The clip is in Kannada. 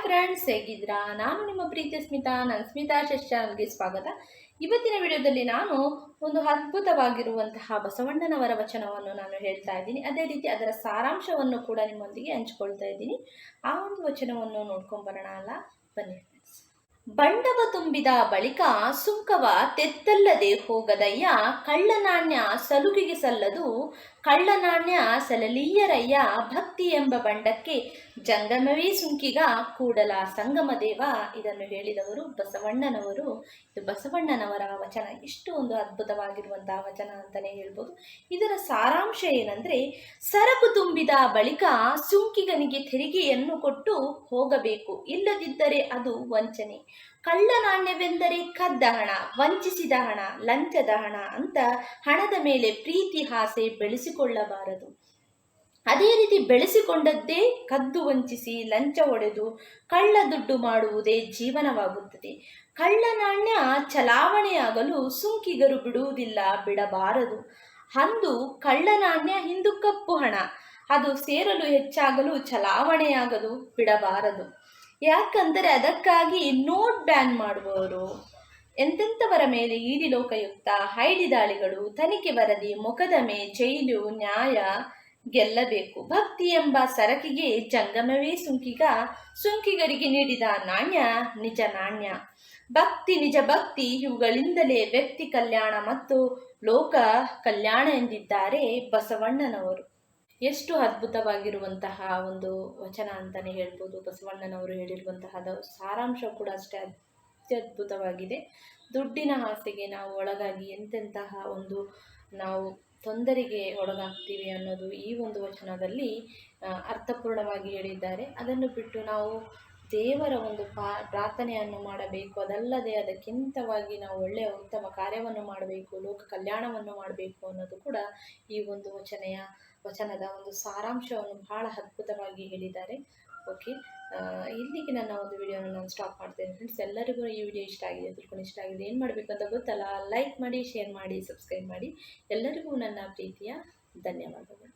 ಫ್ರೆಂಡ್ಸ್, ಹೇಗಿದ್ದೀರಾ? ನಾನು ನಿಮ್ಮ ಪ್ರೀತಿ ಸ್ಮಿತಾ. ನನ್ನ ಸ್ಮಿತಾ ಚಾನಲ್ಗೆ ಸ್ವಾಗತ. ಇವತ್ತಿನ ವಿಡಿಯೋದಲ್ಲಿ ನಾನು ಒಂದು ಅದ್ಭುತವಾಗಿರುವಂತಹ ಬಸವಣ್ಣನವರ ವಚನವನ್ನು ನಾನು ಹೇಳ್ತಾ ಇದ್ದೀನಿ. ಅದೇ ರೀತಿ ಅದರ ಸಾರಾಂಶವನ್ನು ಕೂಡ ನಿಮ್ಮೊಂದಿಗೆ ಹಂಚ್ಕೊಳ್ತಾ ಇದ್ದೀನಿ. ಆ ಒಂದು ವಚನವನ್ನು ನೋಡ್ಕೊಂಡು ಬರೋಣ ಅಲ್ಲ, ಬನ್ನಿ ಫ್ರೆಂಡ್ಸ್. ಬಂಡವ ತುಂಬಿದ ಬಳಿಕ ಸುಂಕವ ತೆತ್ತಲ್ಲದೆ ಹೋಗದಯ್ಯ, ಕಳ್ಳನಾಣ್ಯ ಸಲುಕಿಗೆ ಸಲ್ಲದು, ಕಳ್ಳನಾಣ್ಯ ಸಲಲೀಯರಯ್ಯ, ಭಕ್ತಿ ಎಂಬ ಬಂಡಕ್ಕೆ ಜಂಗಮವೇ ಸುಂಕಿಗ ಕೂಡಲ ಸಂಗಮ ದೇವ. ಇದನ್ನು ಹೇಳಿದವರು ಬಸವಣ್ಣನವರು. ಇದು ಬಸವಣ್ಣನವರ ವಚನ. ಇಷ್ಟು ಒಂದು ಅದ್ಭುತವಾಗಿರುವಂತಹ ವಚನ ಅಂತಲೇ ಹೇಳ್ಬೋದು. ಇದರ ಸಾರಾಂಶ ಏನಂದರೆ, ಸರಕು ತುಂಬಿದ ಬಳಿಕ ಸುಂಕಿಗನಿಗೆ ತೆರಿಗೆಯನ್ನು ಕೊಟ್ಟು ಹೋಗಬೇಕು, ಇಲ್ಲದಿದ್ದರೆ ಅದು ವಂಚನೆ. ಕಳ್ಳನಾಣ್ಯವೆಂದರೆ ಕದ್ದ ಹಣ, ವಂಚಿಸಿದ ಹಣ, ಲಂಚದ ಹಣ ಅಂತ ಹಣದ ಮೇಲೆ ಪ್ರೀತಿ ಆಸೆ ಬೆಳೆಸಿಕೊಳ್ಳಬಾರದು. ಅದೇ ರೀತಿ ಬೆಳೆಸಿಕೊಂಡದ್ದೇ ಕದ್ದು ವಂಚಿಸಿ ಲಂಚ ಹೊಡೆದು ಕಳ್ಳ ದುಡ್ಡು ಮಾಡುವುದೇ ಜೀವನವಾಗುತ್ತದೆ. ಕಳ್ಳನಾಣ್ಯ ಚಲಾವಣೆಯಾಗಲು ಸುಂಕಿಗರು ಬಿಡುವುದಿಲ್ಲ, ಬಿಡಬಾರದು. ಅಂದು ಕಳ್ಳನಾಣ್ಯ ಇಂದು ಕಪ್ಪು ಹಣ, ಅದು ಸೇರಲು ಹೆಚ್ಚಾಗಲು ಚಲಾವಣೆಯಾಗಲು ಬಿಡಬಾರದು. ಯಾಕಂದರೆ ಅದಕ್ಕಾಗಿ ನೋಟ್ ಬ್ಯಾನ್ ಮಾಡುವವರು, ಎಂತೆಂಥವರ ಮೇಲೆ ಇಡಿ ಲೋಕಾಯುಕ್ತ, ಐಡಿ ದಾಳಿಗಳು, ತನಿಖೆ ವರದಿ, ಮೊಕದ್ದಮೆ, ಜೈಲು, ನ್ಯಾಯ ಗೆಲ್ಲಬೇಕು. ಭಕ್ತಿ ಎಂಬ ಸರಕಿಗೆ ಜಂಗಮವೇ ಸುಂಕಿಗ, ಸುಂಕಿಗರಿಗೆ ನೀಡಿದ ನಾಣ್ಯ ನಿಜ ನಾಣ್ಯ. ಭಕ್ತಿ, ನಿಜ ಭಕ್ತಿ ಇವುಗಳಿಂದಲೇ ವ್ಯಕ್ತಿ ಕಲ್ಯಾಣ ಮತ್ತು ಲೋಕ ಕಲ್ಯಾಣ ಎಂದಿದ್ದಾರೆ ಬಸವಣ್ಣನವರು. ಎಷ್ಟು ಅದ್ಭುತವಾಗಿರುವಂತಹ ಒಂದು ವಚನ ಅಂತಲೇ ಹೇಳ್ಬೋದು. ಬಸವಣ್ಣನವರು ಹೇಳಿರುವಂತಹ ಸಾರಾಂಶ ಕೂಡ ಅಷ್ಟೇ ಅತ್ಯದ್ಭುತವಾಗಿದೆ. ದುಡ್ಡಿನ ಆಸೆಗೆ ನಾವು ಒಳಗಾಗಿ ಎಂತೆಂತಹ ಒಂದು ನಾವು ತೊಂದರೆಗೆ ಒಳಗಾಗ್ತೀವಿ ಅನ್ನೋದು ಈ ಒಂದು ವಚನದಲ್ಲಿ ಅರ್ಥಪೂರ್ಣವಾಗಿ ಹೇಳಿದ್ದಾರೆ. ಅದನ್ನು ಬಿಟ್ಟು ನಾವು ದೇವರ ಒಂದು ಪ್ರಾರ್ಥನೆಯನ್ನು ಮಾಡಬೇಕು. ಅದಲ್ಲದೆ ಅದಕ್ಕಿಂತವಾಗಿ ನಾವು ಒಳ್ಳೆಯ ಉತ್ತಮ ಕಾರ್ಯವನ್ನು ಮಾಡಬೇಕು, ಲೋಕ ಕಲ್ಯಾಣವನ್ನು ಮಾಡಬೇಕು ಅನ್ನೋದು ಕೂಡ ಈ ಒಂದು ವಚನದ ಒಂದು ಸಾರಾಂಶವನ್ನು ಬಹಳ ಅದ್ಭುತವಾಗಿ ಹೇಳಿದ್ದಾರೆ. ಓಕೆ, ಇಲ್ಲಿಗೆ ನನ್ನ ಒಂದು ವಿಡಿಯೋನ ನಾನು ಸ್ಟಾಪ್ ಮಾಡ್ತೇನೆ ಫ್ರೆಂಡ್ಸ್. ಎಲ್ಲರಿಗೂ ಈ ವಿಡಿಯೋ ಇಷ್ಟ ಆಗಿದೆ, ತಿಳ್ಕೊಂಡು ಇಷ್ಟ ಆಗಿದೆ, ಏನು ಮಾಡಬೇಕು ಅಂತ ಗೊತ್ತಲ್ಲ, ಲೈಕ್ ಮಾಡಿ, ಶೇರ್ ಮಾಡಿ, ಸಬ್ಸ್ಕ್ರೈಬ್ ಮಾಡಿ. ಎಲ್ಲರಿಗೂ ನನ್ನ ಪ್ರೀತಿಯ ಧನ್ಯವಾದಗಳು.